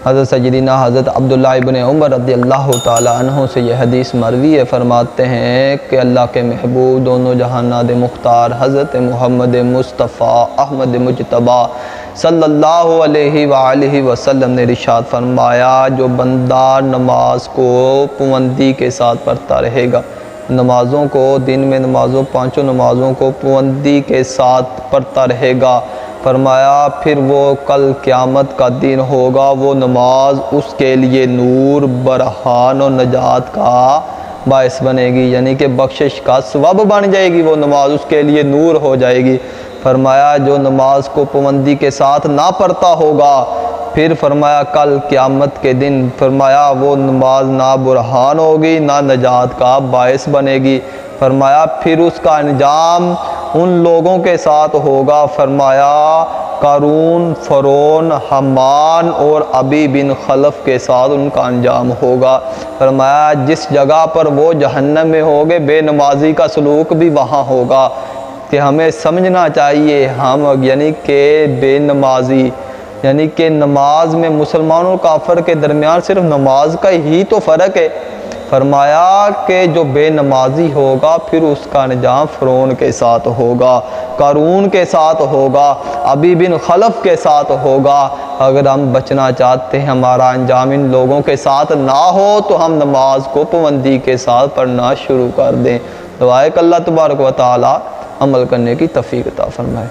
حضرت سیدنا حضرت عبداللہ ابن عمر رضی اللہ تعالیٰ عنہ سے یہ حدیث مروی ہے، فرماتے ہیں کہ اللہ کے محبوب دونوں جہانات مختار حضرت محمد مصطفیٰ احمد مجتبیٰ صلی اللہ علیہ وآلہ وسلم نے ارشاد فرمایا، جو بندہ نماز کو پابندی کے ساتھ پڑھتا رہے گا، نمازوں کو دن میں پانچوں نمازوں کو پابندی کے ساتھ پڑھتا رہے گا، فرمایا پھر وہ کل قیامت کا دن ہوگا، وہ نماز اس کے لیے نور، برہان و نجات کا باعث بنے گی، یعنی کہ بخشش کا سبب بن جائے گی، وہ نماز اس کے لیے نور ہو جائے گی۔ فرمایا جو نماز کو پابندی کے ساتھ نہ پڑھتا ہوگا، پھر فرمایا کل قیامت کے دن فرمایا وہ نماز نہ برہان ہوگی نہ نجات کا باعث بنے گی، فرمایا پھر اس کا انجام ان لوگوں کے ساتھ ہوگا، فرمایا قارون، فرعون، حامان اور ابی بن خلف کے ساتھ ان کا انجام ہوگا، فرمایا جس جگہ پر وہ جہنم میں ہوگے بے نمازی کا سلوک بھی وہاں ہوگا۔ کہ ہمیں سمجھنا چاہیے ہم یعنی کہ بے نمازی یعنی کہ نماز میں مسلمان اور کافر کے درمیان صرف نماز کا ہی تو فرق ہے، فرمایا کہ جو بے نمازی ہوگا پھر اس کا انجام فرعون کے ساتھ ہوگا، قارون کے ساتھ ہوگا، ابی بن خلف کے ساتھ ہوگا۔ اگر ہم بچنا چاہتے ہیں ہمارا انجام ان لوگوں کے ساتھ نہ ہو تو ہم نماز کو پابندی کے ساتھ پڑھنا شروع کر دیں۔ دعا ہے کہ اللہ تبارک و تعالی عمل کرنے کی توفیق عطا فرمائے۔